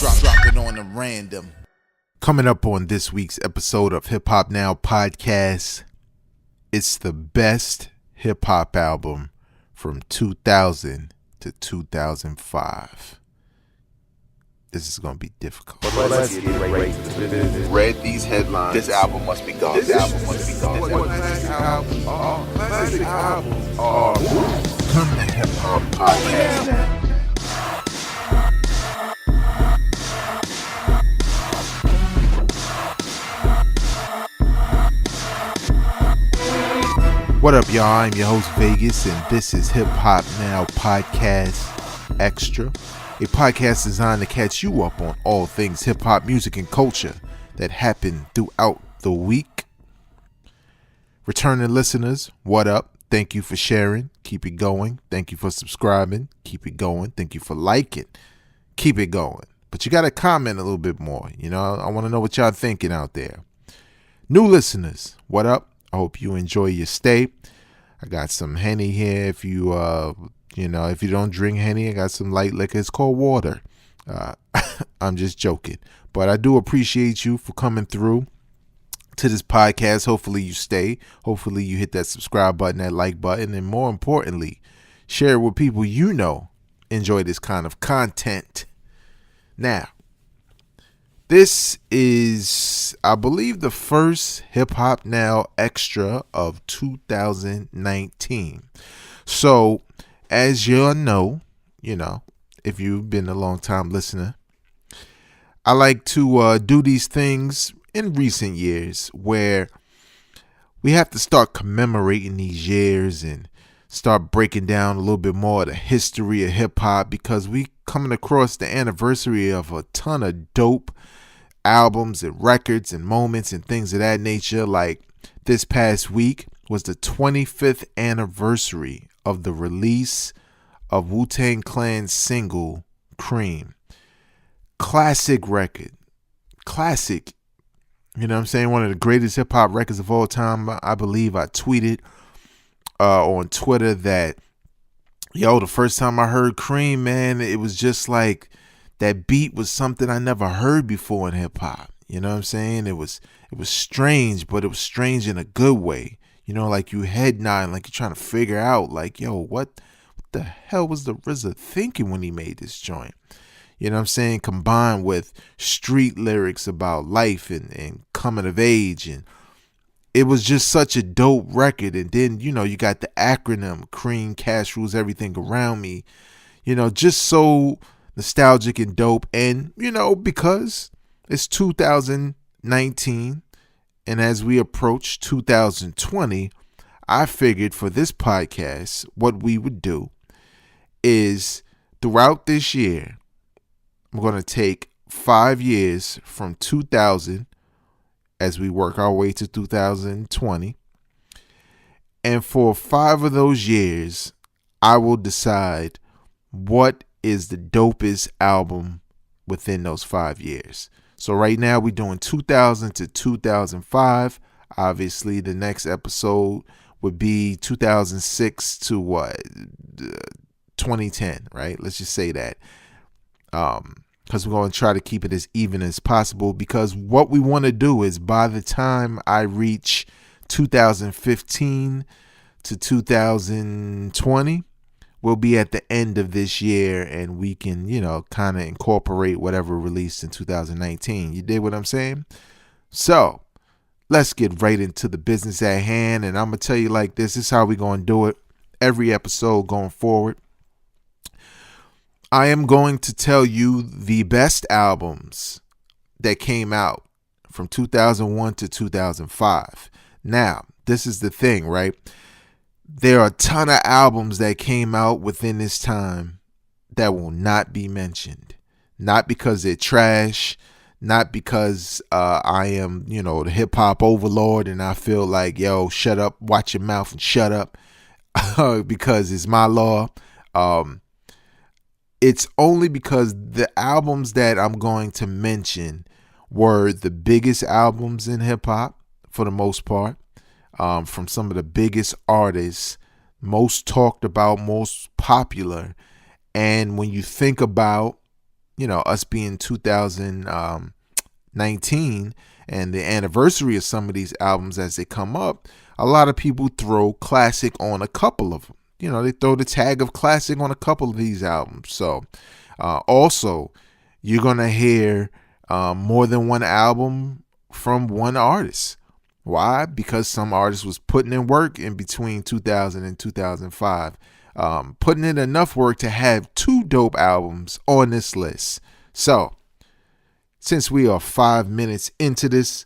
Drop it on them random. Coming up on this week's episode of Hip Hop Now Podcast, it's the best hip hop album from 2000 to 2005. This is going to be difficult. Let's get right to the business. Read these headlines. This album must be gone. This album must be gone. Classic albums are Come to Hip Hop Podcast. What up, y'all? I'm your host, Vegas, and this is Hip Hop Now Podcast Extra, a podcast designed to catch you up on all things hip hop music and culture that happen throughout the week. Returning listeners, what up? Thank you for sharing. Keep it going. Thank you for subscribing. Keep it going. Thank you for liking. Keep it going. But you got to comment a little bit more. You know, I want to know what y'all thinking out there. New listeners, what up? I hope you enjoy your stay. I got some Henny here. If you, if you don't drink Henny, I got some light liquor. It's called water. I'm just joking. But I do appreciate you for coming through to this podcast. Hopefully you stay. Hopefully you hit that subscribe button, that like button, and more importantly, share it with people you know enjoy this kind of content. Now, this is, I believe, the first Hip Hop Now Extra of 2019. So, as y'all know, if you've been a long time listener, I like to do these things in recent years where we have to start commemorating these years and start breaking down a little bit more of the history of hip hop, because we coming across the anniversary of a ton of dope albums and records and moments and things of that nature. Like this past week was the 25th anniversary of the release of Wu-Tang Clan's single Cream. Classic record. Classic. You know what I'm saying? One of the greatest hip hop records of all time. I believe I tweeted on Twitter that, the first time I heard Cream, man, it was just like that beat was something I never heard before in hip hop. You know what I'm saying? It was strange, but it was strange in a good way. Like you head nodding, like you're trying to figure out, like, what the hell was the RZA thinking when he made this joint? You know what I'm saying? Combined with street lyrics about life and coming of age. And it was just such a dope record. And then, you got the acronym Cream, Cash Rules Everything Around Me. Just so nostalgic and dope. And, because it's 2019 and as we approach 2020, I figured for this podcast, what we would do is throughout this year, I'm going to take 5 years from 2000 as we work our way to 2020. And for 5 of those years, I will decide what is the dopest album within those 5 years. So right now we're doing 2000 to 2005. Obviously, the next episode would be 2006 to 2010, right? Let's just say that. Because we're going to try to keep it as even as possible, because what we want to do is by the time I reach 2015 to 2020, we'll be at the end of this year and we can, kind of incorporate whatever released in 2019. You dig what I'm saying? So let's get right into the business at hand. And I'm going to tell you like this is how we're going to do it every episode going forward. I am going to tell you the best albums that came out from 2001 to 2005. Now, this is the thing, right? There are a ton of albums that came out within this time that will not be mentioned. Not because they're trash, not because I am, the hip hop overlord and I feel like, shut up, watch your mouth and shut up because it's my law. It's only because the albums that I'm going to mention were the biggest albums in hip hop for the most part. From some of the biggest artists, most talked about, most popular. And when you think about, us being 2019 and the anniversary of some of these albums as they come up, a lot of people throw classic on a couple of them. They throw the tag of classic on a couple of these albums. So also, you're going to hear more than one album from one artist. Why? Because some artist was putting in work in between 2000 and 2005. Putting in enough work to have 2 dope albums on this list. So, since we are 5 minutes into this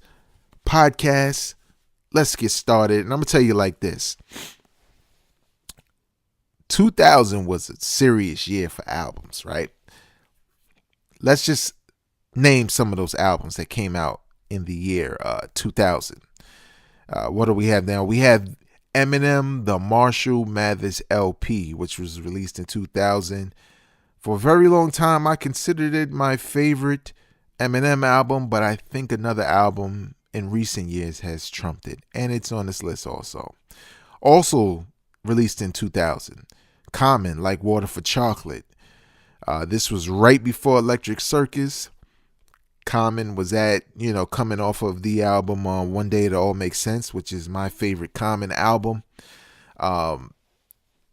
podcast, let's get started. And I'm going to tell you like this. 2000 was a serious year for albums, right? Let's just name some of those albums that came out in the year 2000. What do we have now? We have Eminem, the Marshall Mathers LP, which was released in 2000. For a very long time, I considered it my favorite Eminem album, but I think another album in recent years has trumped it, and it's on this list also. Also released in 2000, Common, Like Water for Chocolate. This was right before Electric Circus. Common was coming off of the album One Day It All Makes Sense, which is my favorite Common album.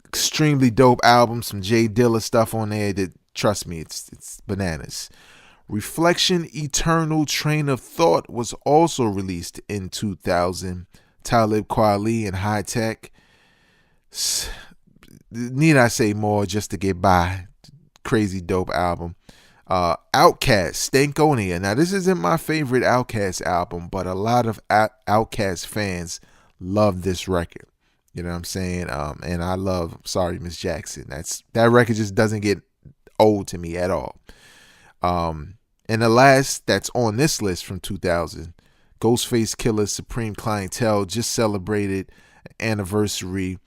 Extremely dope album, some Jay Dilla stuff on there that, trust me, it's bananas. Reflection, Eternal Train of Thought was also released in 2000. Talib Kweli and High Tech. Need I say more just to get by? Crazy dope album. Outkast, Stankonia. Now, this isn't my favorite Outkast album, but a lot of Outkast fans love this record. You know what I'm saying? And I love Sorry Miss Jackson. That record just doesn't get old to me at all. And the last that's on this list from 2000, Ghostface Killah, Supreme Clientele, just celebrated anniversary.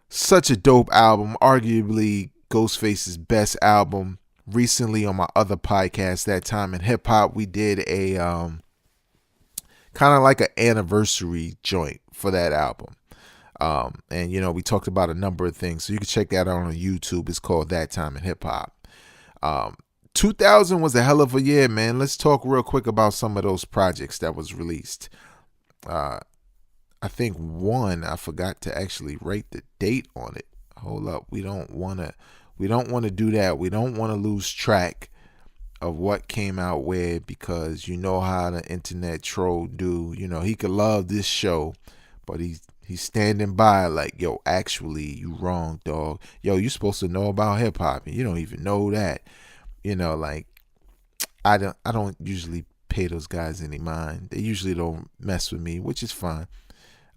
Such a dope album, arguably Ghostface's best album. Recently on my other podcast, That Time in Hip Hop, we did a kind of like an anniversary joint for that album. And we talked about a number of things, so you can check that out on YouTube. It's called That Time in Hip Hop. 2000 was a hell of a year, man. Let's talk real quick about some of those projects that was released. I think I forgot to actually write the date on it. Hold up, we don't want to do that. We don't want to lose track of what came out where, because you know how the internet troll do. He could love this show, but he's standing by like, yo, actually, you wrong, dog. Yo, you supposed to know about hip hop, and you don't even know that. Like, I don't usually pay those guys any mind. They usually don't mess with me, which is fine.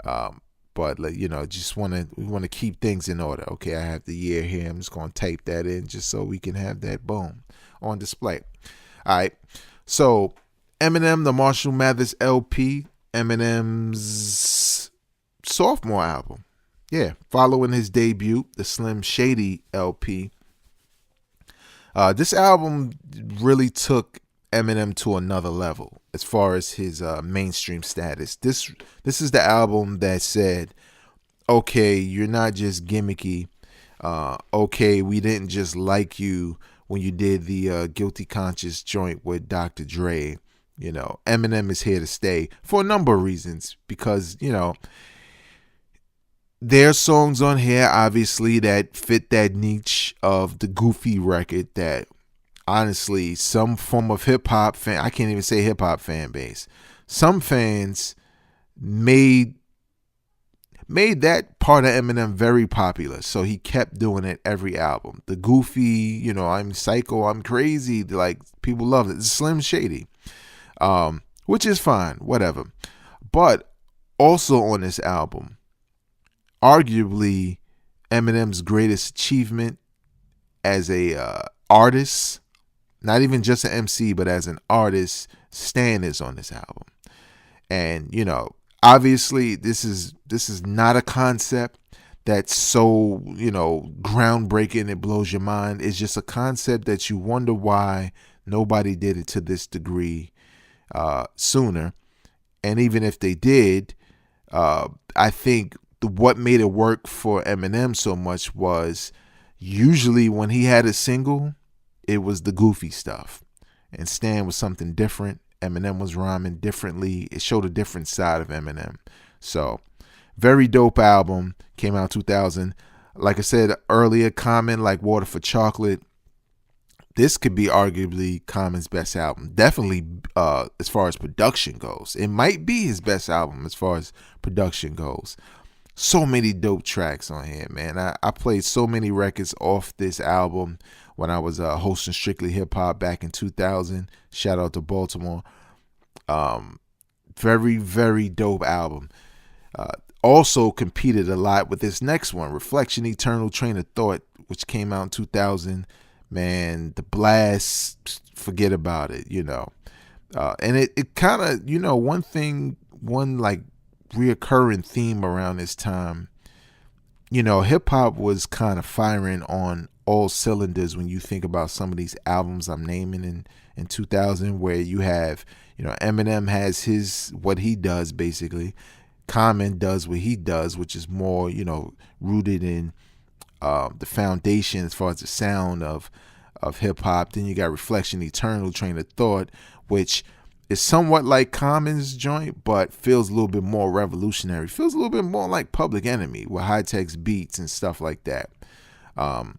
But we want to keep things in order. Okay, I have the year here. I'm just going to type that in just so we can have that boom on display. All right. So Eminem, the Marshall Mathers LP, Eminem's sophomore album. Yeah, following his debut, the Slim Shady LP. This album really took Eminem to another level as far as his mainstream status. This is the album that said, okay, you're not just gimmicky. Okay, we didn't just like you when you did the Guilty Conscious joint with Dr. Dre. Eminem is here to stay for a number of reasons, because there's songs on here, obviously, that fit that niche of the goofy record that, honestly, some form of hip-hop fan, I can't even say hip-hop fan base, some fans made that part of Eminem very popular, so he kept doing it every album. The goofy, I'm psycho, I'm crazy, like, people loved it. It's Slim Shady, which is fine, whatever. But also on this album, arguably Eminem's greatest achievement as a artist, not even just an MC, but as an artist, Stan is on this album. And obviously this is not a concept that's so groundbreaking it blows your mind. It's just a concept that you wonder why nobody did it to this degree sooner. And even if they did, I think what made it work for Eminem so much was usually when he had a single, it was the goofy stuff. And Stan was something different. Eminem was rhyming differently. It showed a different side of Eminem. So, very dope album. Came out 2000. Like I said earlier, Common, like Water for Chocolate. This could be arguably Common's best album. Definitely as far as production goes. It might be his best album as far as production goes. So many dope tracks on here, man. I played so many records off this album when I was hosting Strictly Hip Hop back in 2000. Shout out to Baltimore. Very, very dope album. Also competed a lot with this next one, Reflection, Eternal Train of Thought, which came out in 2000. Man, the blast, forget about it, and it kind of, one like reoccurring theme around this time, hip hop was kind of firing on all cylinders when you think about some of these albums I'm naming in 2000, where you have, Eminem has what he does basically. Common does what he does, which is more, rooted in the foundation as far as the sound of hip hop. Then you got Reflection, Eternal Train of Thought, which is somewhat like Common's joint, but feels a little bit more revolutionary. Feels a little bit more like Public Enemy with high-tech beats and stuff like that. Outkast,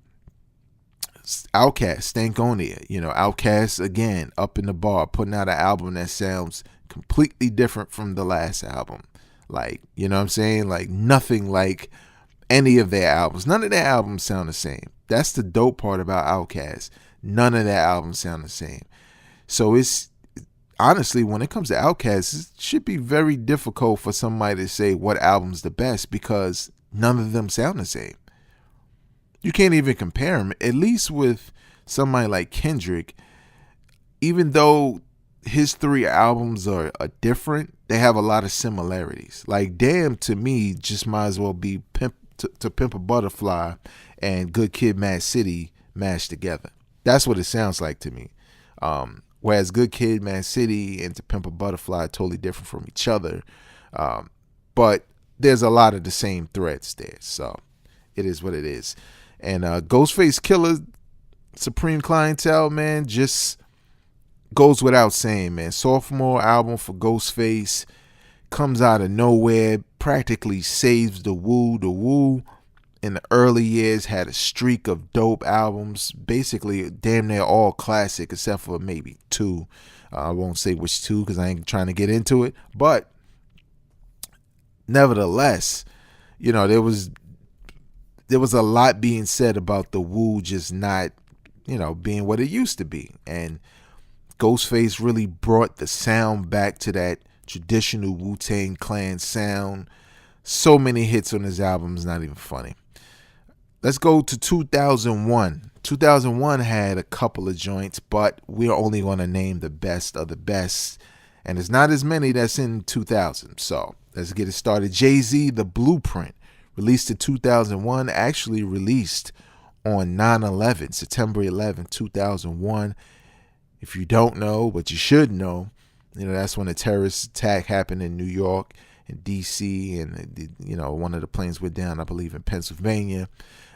Stankonia, Outkast again up in the bar, putting out an album that sounds completely different from the last album. Like, you know what I'm saying? Like nothing like any of their albums. None of their albums sound the same. That's the dope part about Outkast. None of their albums sound the same. So it's honestly, when it comes to Outkast, it should be very difficult for somebody to say what album's the best because none of them sound the same. You can't even compare them. At least with somebody like Kendrick, even though his 3 albums are different, they have a lot of similarities. Like Damn, to me, just might as well be to Pimp a Butterfly and Good Kid, Mad City mashed together. That's what it sounds like to me. Whereas Good Kid, Mad City and To Pimp a Butterfly are totally different from each other. But there's a lot of the same threads there. So it is what it is. And Ghostface Killah, Supreme Clientele, man, just goes without saying, man. Sophomore album for Ghostface comes out of nowhere, practically saves the Wu. The Wu in the early years had a streak of dope albums, basically damn near all classic except for maybe 2. I won't say which 2 because I ain't trying to get into it, but nevertheless, there was a lot being said about the Wu just not, being what it used to be. And Ghostface really brought the sound back to that traditional Wu-Tang Clan sound. So many hits on his album, it's not even funny. Let's go to 2001. 2001 had a couple of joints, but we're only going to name the best of the best. And there's not as many that's in 2000. So let's get it started. Jay-Z, The Blueprint, released in 2001, actually released on 9/11, September 11, 2001. If you don't know, but you should know, that's when a terrorist attack happened in New York and D.C. and, one of the planes went down, I believe, in Pennsylvania.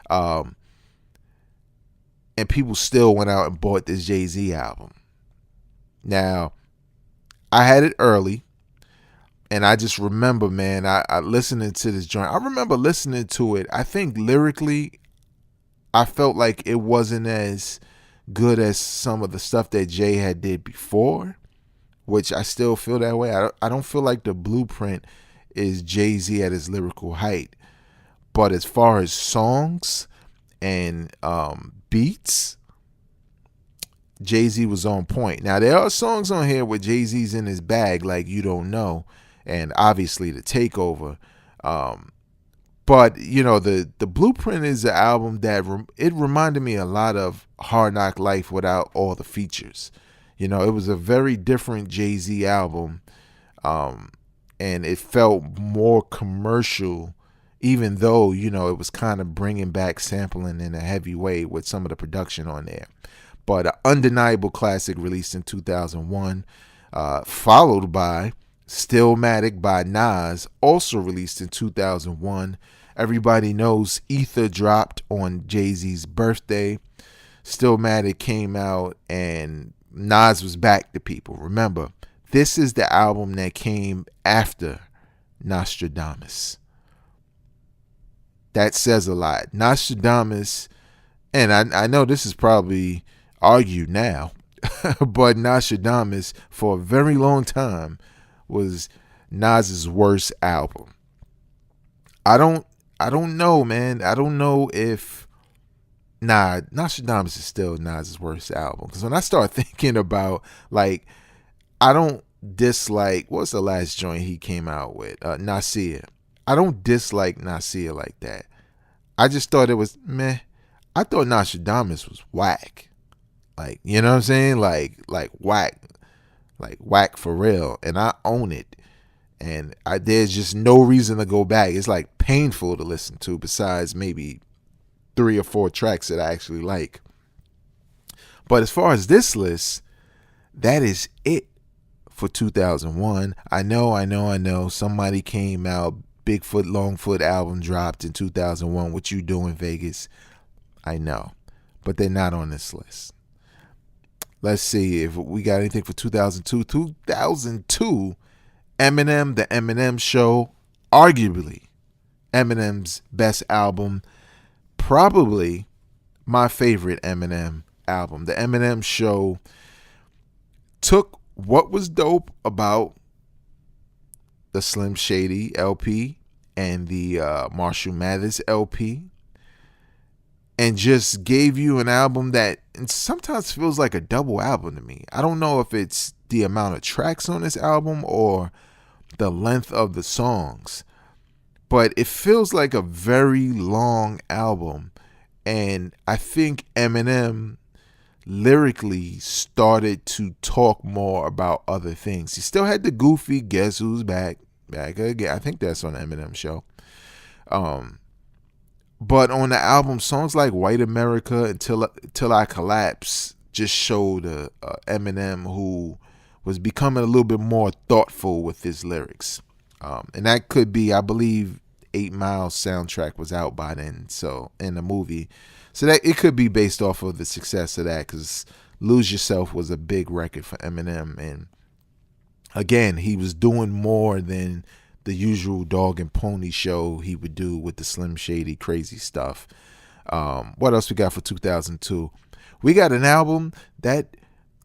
And people still went out and bought this Jay-Z album. Now, I had it early, and I just remember, man, I listening to this joint. I remember listening to it. I think lyrically, I felt like it wasn't as good as some of the stuff that Jay had did before, which I still feel that way. I don't feel like The Blueprint is Jay-Z at his lyrical height. But as far as songs and beats, Jay-Z was on point. Now, there are songs on here where Jay-Z's in his bag, like You Don't Know, and obviously The Takeover. But, the Blueprint is an album that it reminded me a lot of Hard Knock Life without all the features. It was a very different Jay-Z album, and it felt more commercial, even though, it was kind of bringing back sampling in a heavy way with some of the production on there. But an undeniable classic released in 2001, followed by Stillmatic by Nas, also released in 2001. Everybody knows Ether dropped on Jay-Z's birthday. Stillmatic came out and Nas was back to people. Remember, this is the album that came after Nostradamus. That says a lot. Nostradamus, and I know this is probably argued now, but Nostradamus for a very long time was Nas's worst album. I don't know, man. I don't know if Nostradamus is still Nas's worst album. Because when I start thinking about, like, I don't dislike, what's the last joint he came out with? Nasir. I don't dislike Nasir like that. I just thought it was meh. I thought Nostradamus was whack. Like, you know what I'm saying? Like whack. Like whack for real. And I own it. And there's just no reason to go back. It's like painful to listen to, besides maybe 3 or 4 tracks that I actually like. But as far as this list, that is it for 2001. I know. Somebody came out, Bigfoot Longfoot album dropped in 2001. What you doing, Vegas? I know. But they're not on this list. Let's see if we got anything for 2002. 2002, Eminem, The Eminem Show, arguably Eminem's best album, probably my favorite Eminem album. The Eminem Show took what was dope about the Slim Shady LP and the Marshall Mathers LP and just gave you an album that sometimes feels like a double album to me. I don't know if it's the amount of tracks on this album or the length of the songs, but it feels like a very long album. And I think Eminem lyrically started to talk more about other things. He still had the goofy Guess Who's Back again. I think that's on the Eminem Show. But on the album, songs like White America and Till I Collapse just showed Eminem who was becoming a little bit more thoughtful with his lyrics. And that could be, I believe, 8 Mile soundtrack was out by then, so in the movie. So that it could be based off of the success of that, because Lose Yourself was a big record for Eminem. And again, he was doing more than the usual dog and pony show he would do with the Slim Shady crazy stuff. What else we got for 2002? We got an album that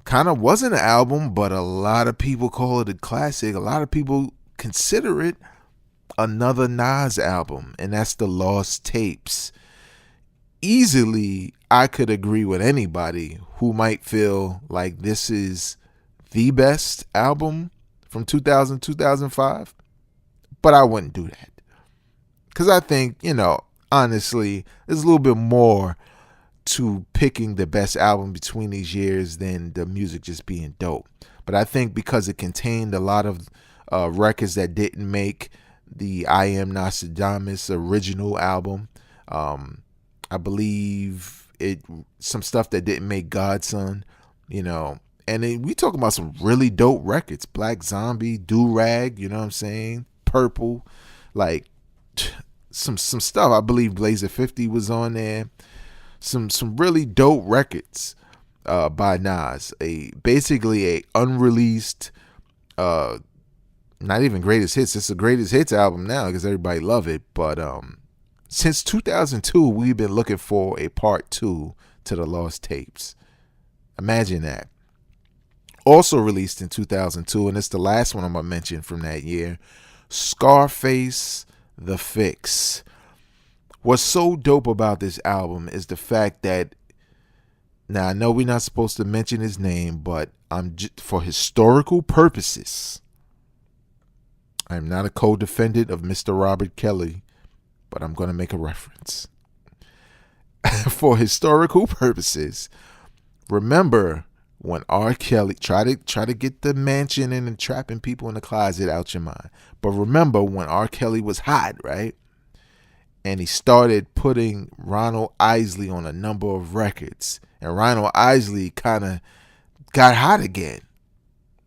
kind of wasn't an album, but a lot of people call it a classic. A lot of people consider it another Nas album, and that's The Lost Tapes. Easily, I could agree with anybody who might feel like this is the best album from 2000, 2005. But I wouldn't do that. Because I think, honestly, there's a little bit more to picking the best album between these years than the music just being dope. But I think because it contained a lot of records that didn't make the I Am Nostradamus original album, I believe some stuff that didn't make Godson, and we talking about some really dope records. Black Zombie, Do Rag, you know what I'm saying? Purple, like some stuff. I believe Blazer 50 was on there. Some really dope records by Nas. Basically a unreleased, not even greatest hits. It's a greatest hits album now because everybody love it. But since 2002, we've been looking for a part 2 to The Lost Tapes. Imagine that. Also released in 2002, and it's the last one I'm gonna mention from that year. Scarface, The Fix. What's so dope about this album is the fact that, now I know we're not supposed to mention his name, but for historical purposes, I'm not a co-defendant of Mr. Robert Kelly, but I'm going to make a reference. For historical purposes, remember when R. Kelly try to get the mansion and trapping people in the closet out your mind. But remember when R. Kelly was hot, right? And he started putting Ronald Isley on a number of records. And Ronald Isley kind of got hot again.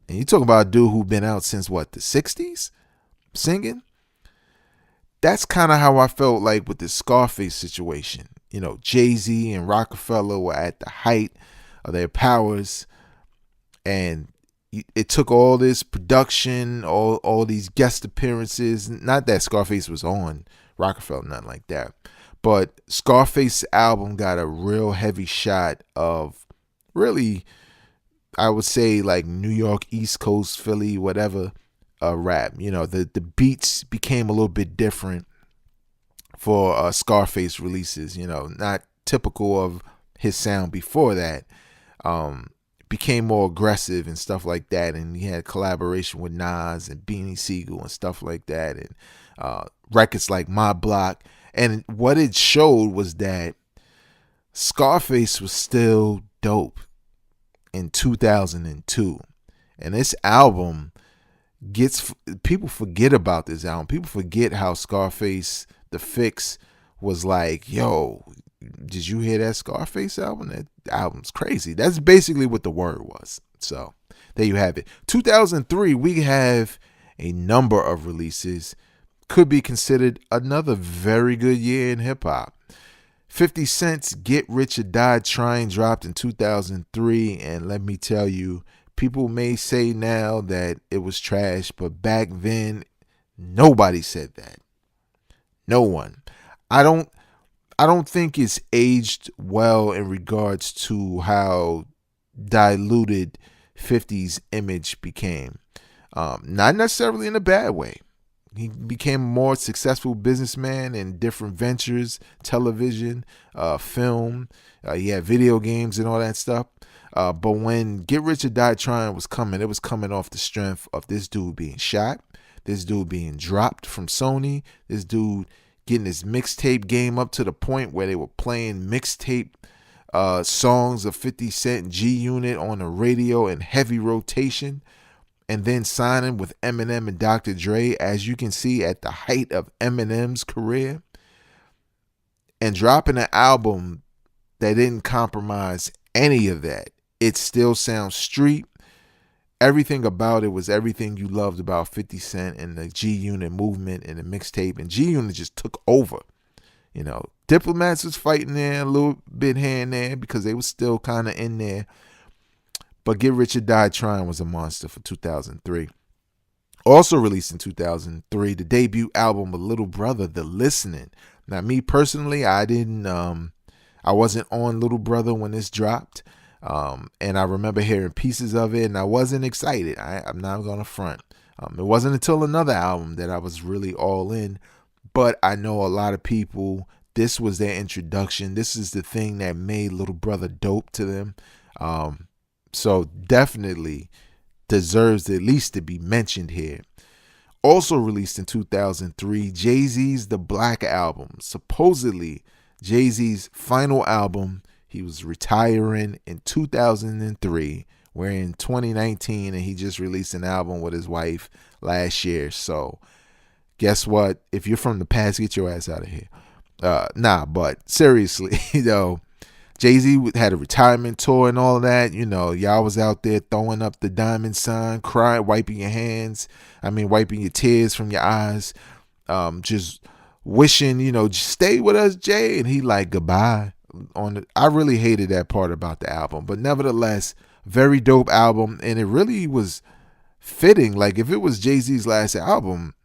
And you talk about a dude who's been out since what, the 60s? Singing? That's kind of how I felt like with the Scarface situation. Jay-Z and Rockefeller were at the height of their powers, and it took all this production, all these guest appearances. Not that Scarface was on Rockefeller, nothing like that. But Scarface's album got a real heavy shot of really, I would say, like New York, East Coast, Philly, whatever, rap. The beats became a little bit different for Scarface releases, not typical of his sound before that. Became more aggressive and stuff like that, and he had collaboration with Nas and Beanie Siegel and stuff like that, and records like My Block. And what it showed was that Scarface was still dope in 2002, and this album people forget about this album. People forget how Scarface, The Fix, was like, yo, did you hear that Scarface album? That album's crazy. That's basically what the word was. So there you have it. 2003, we have a number of releases. Could be considered another very good year in hip hop. 50 Cent's Get Rich or Die Trying dropped in 2003, and let me tell you, people may say now that it was trash, but back then nobody said that. No one. I don't think it's aged well in regards to how diluted 50's image became. Not necessarily in a bad way. He became a more successful businessman in different ventures, television, film. He had video games and all that stuff. But when Get Rich or Die Trying was coming, it was coming off the strength of this dude being shot, this dude being dropped from Sony, this dude getting his mixtape game up to the point where they were playing mixtape songs of 50 Cent and G-Unit on the radio in heavy rotation, and then signing with Eminem and Dr. Dre, as you can see, at the height of Eminem's career, and dropping an album that didn't compromise any of that. It still sounds street. Everything about it was everything you loved about 50 Cent and the G-Unit movement and the mixtape, and G-Unit just took over. Diplomats was fighting there a little bit here and there because they was still kind of in there. But Get Rich or Die Trying was a monster for 2003. Also released in 2003, the debut album of Little Brother, The Listening. Now, me personally, I wasn't on Little Brother when this dropped. And I remember hearing pieces of it, and I wasn't excited. I'm not going to front. It wasn't until another album that I was really all in. But I know a lot of people, this was their introduction. This is the thing that made Little Brother dope to them. So definitely deserves at least to be mentioned here. Also released in 2003, Jay-Z's The Black Album. Supposedly Jay-Z's final album. He was retiring in 2003. We're in 2019, and he just released an album with his wife last year. So guess what? If you're from the past, get your ass out of here. But seriously, Jay-Z had a retirement tour and all of that. Y'all was out there throwing up the diamond sign, crying, wiping your tears from your eyes, just wishing, just stay with us, Jay. And he like, goodbye. I really hated that part about the album, but nevertheless, very dope album, and it really was fitting. Like, if it was Jay-Z's last album,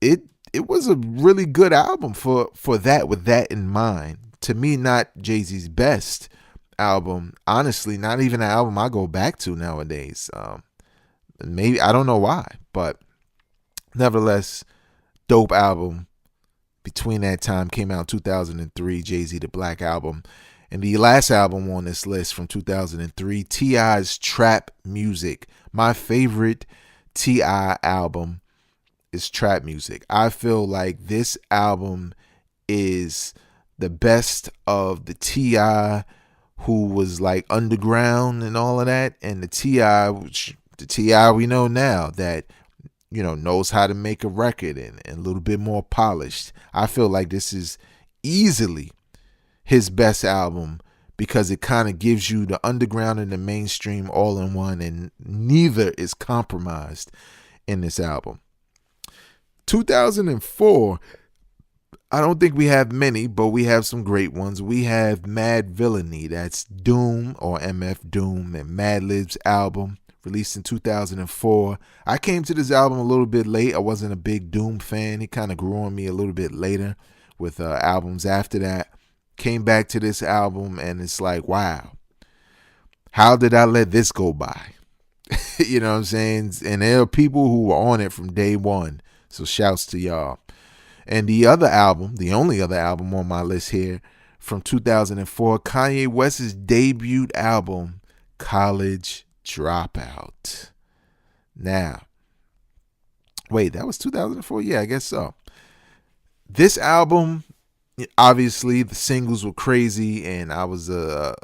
it was a really good album for that, with that in mind. To me, not Jay-Z's best album. Honestly, not even an album I go back to nowadays. Maybe, I don't know why, but nevertheless, dope album. Between that time came out 2003, Jay-Z The Black Album. And the last album on this list from 2003, T.I.'s Trap Music. My favorite T.I. album is Trap Music. I feel like this album is the best of the T.I. who was like underground and all of that, and the T.I. we know now that knows how to make a record and a little bit more polished. I feel like this is easily his best album because it kind of gives you the underground and the mainstream all in one, and neither is compromised in this album. 2004, I don't think we have many, but we have some great ones. We have Mad Villainy. That's Doom or MF Doom and Madlib's album released in 2004. I came to this album a little bit late. I wasn't a big Doom fan. He kind of grew on me a little bit later with albums after that. Came back to this album and it's like, wow, how did I let this go by? You know what I'm saying? And there are people who were on it from day one. So shouts to y'all. And the other album, the only other album on my list here from 2004, Kanye West's debut album, College Dropout. Now, wait, that was 2004? Yeah, I guess so. This album, obviously the singles were crazy and I was a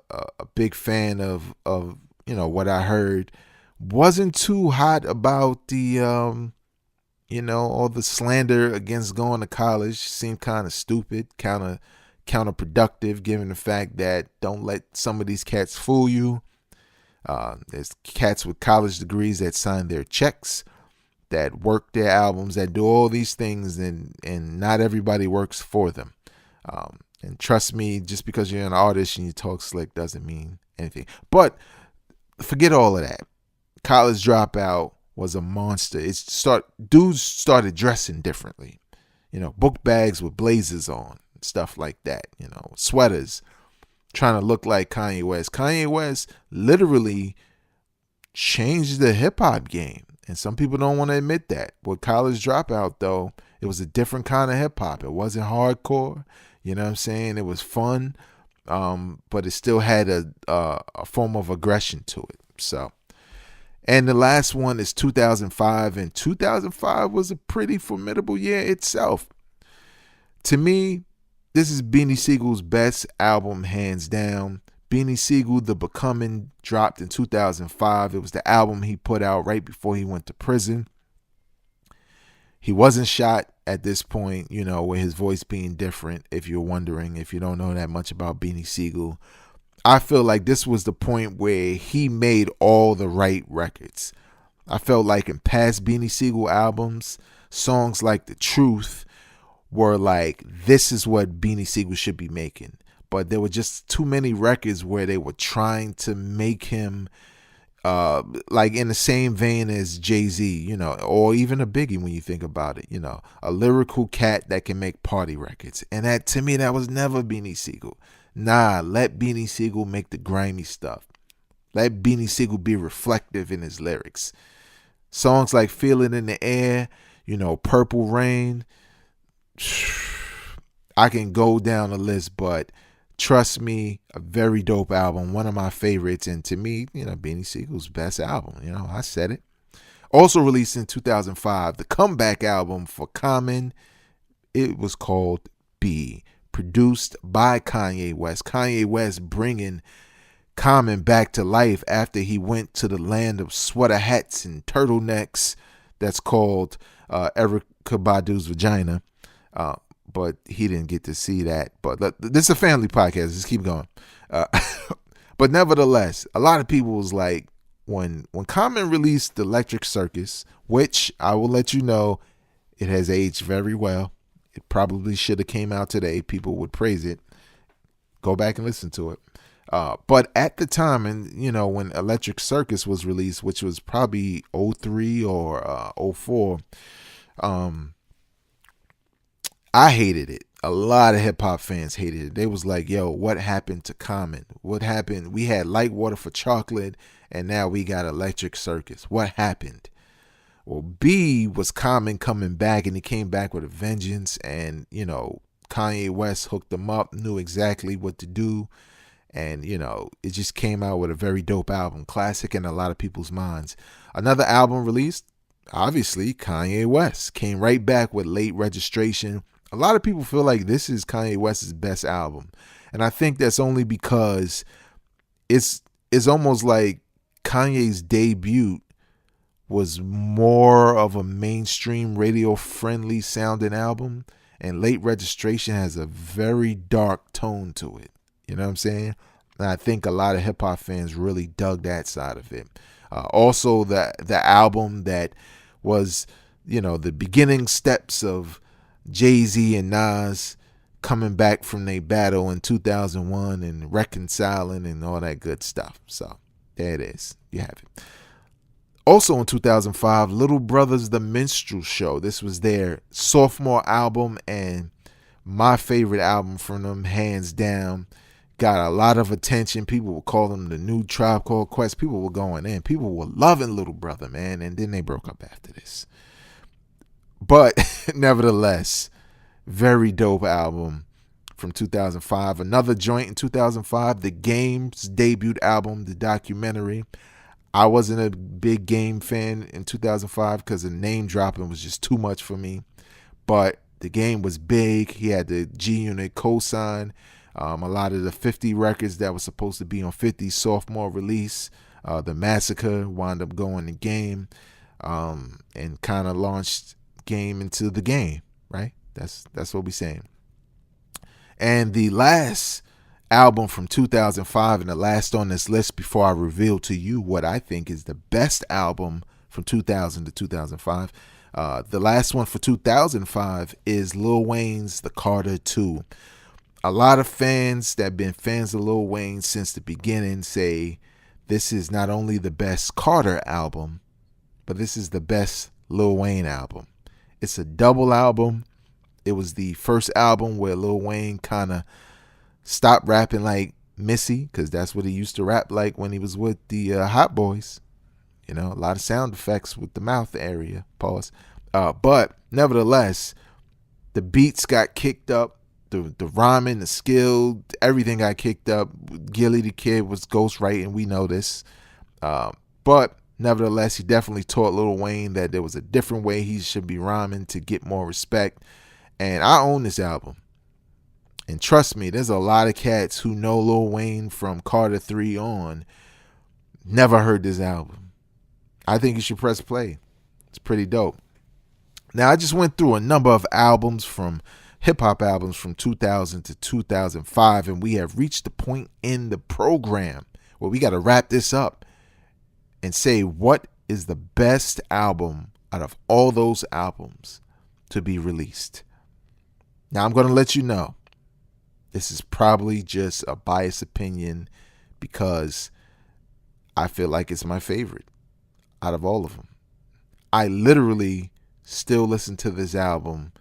big fan of what I heard. Wasn't too hot about the all the slander against going to college. Seemed kind of stupid, kind of counterproductive, given the fact that don't let some of these cats fool you. There's cats with college degrees that sign their checks, that work their albums, that do all these things, and not everybody works for them. And trust me, just because you're an artist and you talk slick doesn't mean anything. But forget all of that. College Dropout was a monster. Dudes started dressing differently. Book bags with blazers on, stuff like that. Sweaters, trying to look like Kanye West. Kanye West literally changed the hip hop game, and some people don't want to admit that. With College Dropout, though, it was a different kind of hip hop. It wasn't hardcore. You know what I'm saying? It was fun, but it still had a form of aggression to it. So. And the last one is 2005, and 2005 was a pretty formidable year itself. To me, this is Beanie Sigel's best album, hands down. Beanie Sigel, The Becoming, dropped in 2005. It was the album he put out right before he went to prison. He wasn't shot at this point, with his voice being different, if you're wondering, if you don't know that much about Beanie Sigel. I feel like this was the point where he made all the right records. I felt like in past Beanie Sigel albums, songs like The Truth were like, this is what Beanie Sigel should be making. But there were just too many records where they were trying to make him like in the same vein as Jay-Z, or even a Biggie when you think about it, a lyrical cat that can make party records. And that, to me, that was never Beanie Sigel. Nah, let Beanie Sigel make the grimy stuff. Let Beanie Sigel be reflective in his lyrics. Songs like Feel It in the Air, Purple Rain. I can go down the list, but trust me, a very dope album. One of my favorites. And to me, Beanie Sigel's best album. I said it. Also released in 2005, the comeback album for Common. It was called B. Produced by Kanye West. Kanye West bringing Common back to life after he went to the land of sweater hats and turtlenecks. That's called Erykah Badu's vagina. But he didn't get to see that. But this is a family podcast. Let's keep going. But nevertheless, a lot of people was like, when Common released the Electric Circus, which I will let you know, it has aged very well. It probably should have came out today. People would praise it. Go back and listen to it. But at the time, and when Electric Circus was released, which was probably 03 or 04, I hated it. A lot of hip hop fans hated it. They was like, yo, what happened to Common? What happened? We had Light Water for Chocolate, and now we got Electric Circus. What happened? Well, B was Common coming back, and he came back with a vengeance. And, Kanye West hooked him up, knew exactly what to do. And, it just came out with a very dope album, classic in a lot of people's minds. Another album released, obviously, Kanye West came right back with Late Registration. A lot of people feel like this is Kanye West's best album. And I think that's only because it's almost like Kanye's debut was more of a mainstream radio friendly sounding album, and Late Registration has a very dark tone to it. You know what I'm saying? And I think a lot of hip hop fans really dug that side of it. Also, the album that was, the beginning steps of Jay-Z and Nas coming back from their battle in 2001 and reconciling and all that good stuff. So there it is. You have it. Also in 2005, Little Brothers The Minstrel Show. This was their sophomore album and my favorite album from them, hands down. Got a lot of attention. People would call them the new Tribe Called Quest. People were going in. People were loving Little Brother, man. And then they broke up after this. But nevertheless, very dope album from 2005. Another joint in 2005, The Game's debut album, the documentary. I wasn't a big Game fan in 2005 because the name dropping was just too much for me. But The Game was big. He had the G-Unit co-sign. A lot of the 50 records that were supposed to be on 50's sophomore release, The Massacre, wound up going to Game, and kind of launched Game into the game, right? That's what we're saying. And the last album from 2005 and the last on this list before I reveal to you what I think is the best album from 2000 to 2005. The last one for 2005 is Lil Wayne's The Carter 2. A lot of fans that have been fans of Lil Wayne since the beginning say this is not only the best Carter album, but this is the best Lil Wayne album. It's a double album. It was the first album where Lil Wayne kind of stopped rapping like Missy, because that's what he used to rap like when he was with the Hot Boys. You know, a lot of sound effects with the mouth area. Pause. But nevertheless, the beats got kicked up. The rhyming, the skill, everything got kicked up. Gilly the Kid was ghostwriting. We know this. But nevertheless, he definitely taught Lil Wayne that there was a different way he should be rhyming to get more respect. And I own this album. And trust me, there's a lot of cats who know Lil Wayne from Carter 3 on, never heard this album. I think you should press play. It's pretty dope. Now, I just went through a number of albums from hip-hop albums from 2000 to 2005, and we have reached the point in the program where we got to wrap this up and say what is the best album out of all those albums to be released. Now, I'm going to let you know this is probably just a biased opinion because I feel like it's my favorite out of all of them. I literally still listen to this album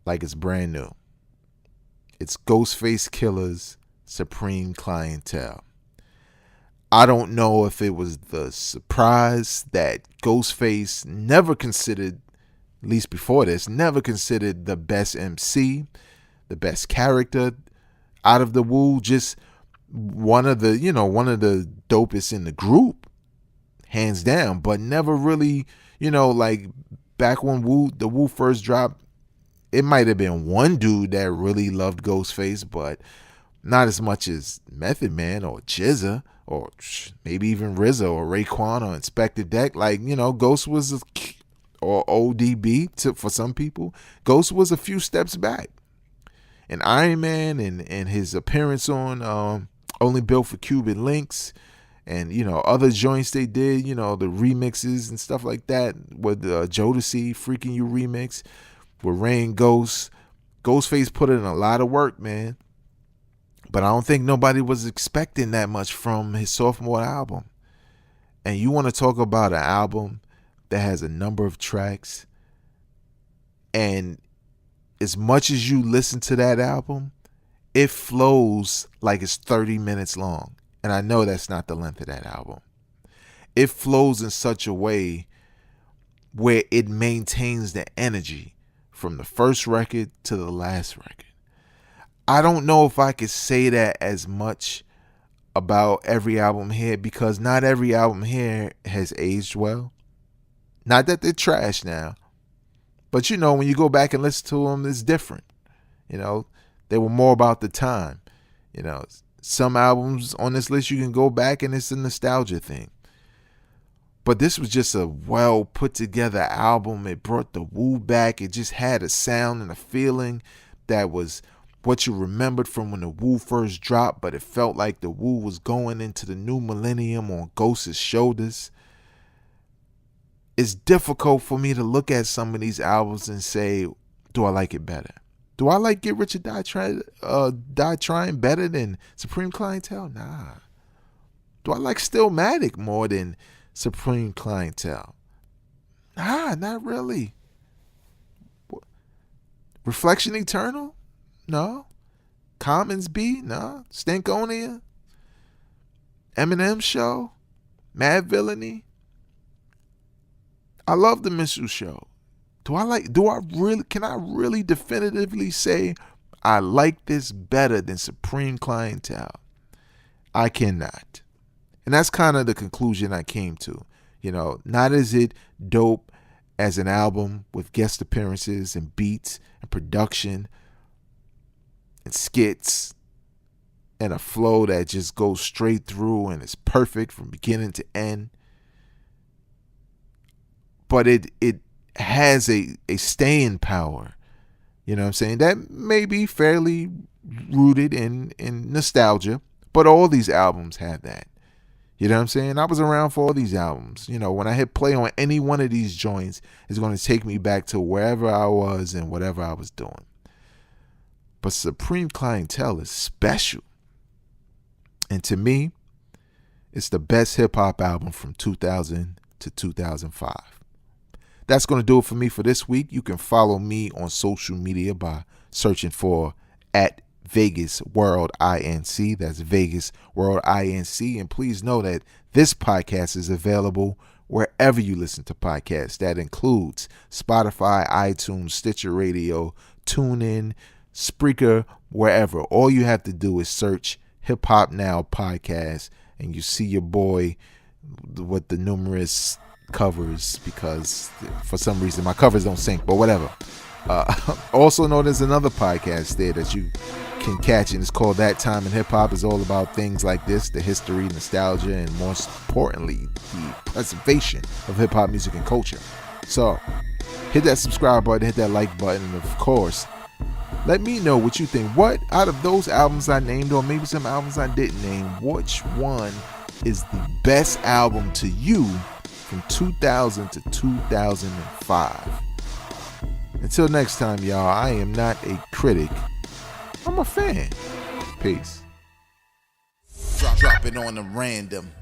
like it's brand new. It's Ghostface Killah's Supreme Clientele. I don't know if it was the surprise that Ghostface never considered, at least before this, never considered the best MC, the best character out of the Wu, just one of the dopest in the group, hands down, but never really, like back when the Wu first dropped, it might have been one dude that really loved Ghostface, but not as much as Method Man or GZA or maybe even RZA or Raekwon or Inspector Deck. Like, Ghost was, or ODB for some people, Ghost was a few steps back. And Iron Man and his appearance on Only Built for Cuban Links and, other joints they did, the remixes and stuff like that with Jodeci, Freaking You remix with Rain Ghost. Ghostface put in a lot of work, man. But I don't think nobody was expecting that much from his sophomore album. And you want to talk about an album that has a number of tracks, and as much as you listen to that album, it flows like it's 30 minutes long. And I know that's not the length of that album. It flows in such a way where it maintains the energy from the first record to the last record. I don't know if I could say that as much about every album here, because not every album here has aged well. Not that they're trash now, but when you go back and listen to them, it's different. They were more about the time. Some albums on this list you can go back and it's a nostalgia thing. But this was just a well put together album. It brought the Wu back. It just had a sound and a feeling that was what you remembered from when the Wu first dropped, but it felt like the Wu was going into the new millennium on Ghost's shoulders. It's difficult for me to look at some of these albums and say, do I like it better? Do I like Get Rich or Die Trying better than Supreme Clientele? Nah. Do I like Stillmatic more than Supreme Clientele? Nah, not really. Reflection Eternal? No. Commons B? No. Stankonia? Eminem Show? Mad Villainy? I love the Minstrel Show. Can I really definitively say I like this better than Supreme Clientele? I cannot. And that's kind of the conclusion I came to. Not is it dope as an album with guest appearances and beats and production and skits and a flow that just goes straight through and is perfect from beginning to end. But it has a staying power. You know what I'm saying? That may be fairly rooted in nostalgia, but all these albums have that. You know what I'm saying? I was around for all these albums. When I hit play on any one of these joints, it's going to take me back to wherever I was and whatever I was doing. But Supreme Clientele is special. And to me, it's the best hip-hop album from 2000 to 2005. That's going to do it for me for this week. You can follow me on social media by searching for @Vegas World INC. That's Vegas World INC. And please know that this podcast is available wherever you listen to podcasts. That includes Spotify, iTunes, Stitcher Radio, TuneIn, Spreaker, wherever. All you have to do is search Hip Hop Now Podcast and you see your boy with the numerous covers, because for some reason my covers don't sync, but whatever. Also know there's another podcast there that you can catch, and it's called That Time in Hip Hop. It's all about things like this, the history, nostalgia, and most importantly, the preservation of hip hop music and culture. So hit that subscribe button, hit that like button, and of course, let me know what you think. What out of those albums I named, or maybe some albums I didn't name, which one is the best album to you from 2000 to 2005? Until next time, y'all, I am not a critic. I'm a fan. Peace. Drop it on the random.